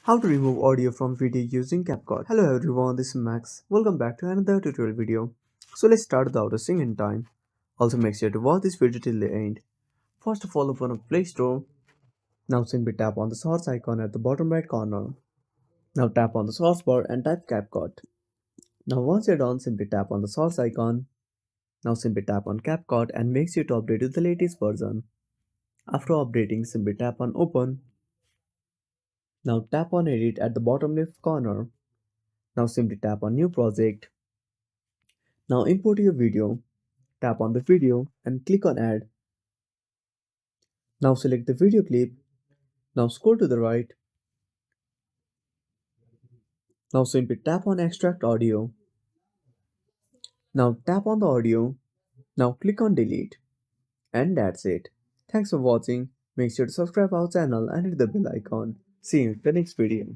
How to remove audio from video using CapCut. Hello everyone, this is Max. Welcome back to another tutorial video. So let's start without wasting any time. Also make sure to watch this video till the end. First of all, open up Play Store. Now simply tap on the source icon at the bottom right corner. Now tap on the source bar and type CapCut. Now once you're done, simply tap on the source icon. Now simply tap on CapCut and make sure to update to the latest version. After updating, simply tap on Open. Now tap on Edit at the bottom left corner. Now simply tap on New Project. Now import your video. Tap on the video and click on Add. Now select the video clip. Now scroll to the right. Now simply tap on Extract Audio. Now tap on the audio. Now click on Delete. And that's it. Thanks for watching. Make sure to subscribe our channel and hit the bell icon. See you in the next video.